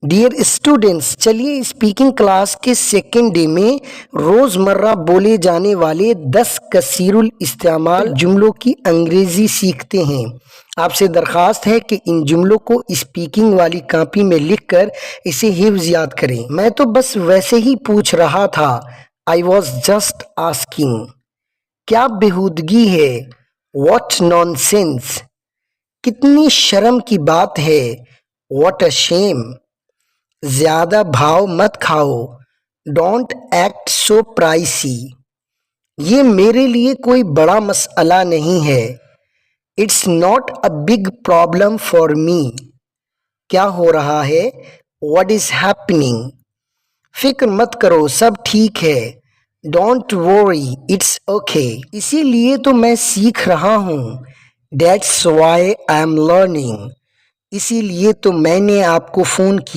Dear students, چلیے speaking class کے second day میں روزمرہ بولے جانے والے 10 کثیر الاستعمال جملوں کی انگریزی سیکھتے ہیں۔ آپ سے درخواست ہے کہ ان جملوں کو اسپیکنگ والی کاپی میں لکھ کر اسے حفظ یاد کریں۔ میں تو بس ویسے ہی پوچھ رہا تھا، I was just asking۔ کیا بےہودگی ہے، what nonsense۔ کتنی شرم کی بات ہے، what a shame۔ زیادہ بھاؤ مت کھاؤ، ڈونٹ ایکٹ سو پرائسی۔ یہ میرے لیے کوئی بڑا مسئلہ نہیں ہے، it's not a big problem for me. کیا ہو رہا ہے، واٹ از ہیپننگ۔ فکر مت کرو، سب ٹھیک ہے، ڈونٹ وری اٹس اوکے۔ اسی لیے تو میں سیکھ رہا ہوں، that's why I am learning. اسی لیے تو میں نے آپ کو فون کیا۔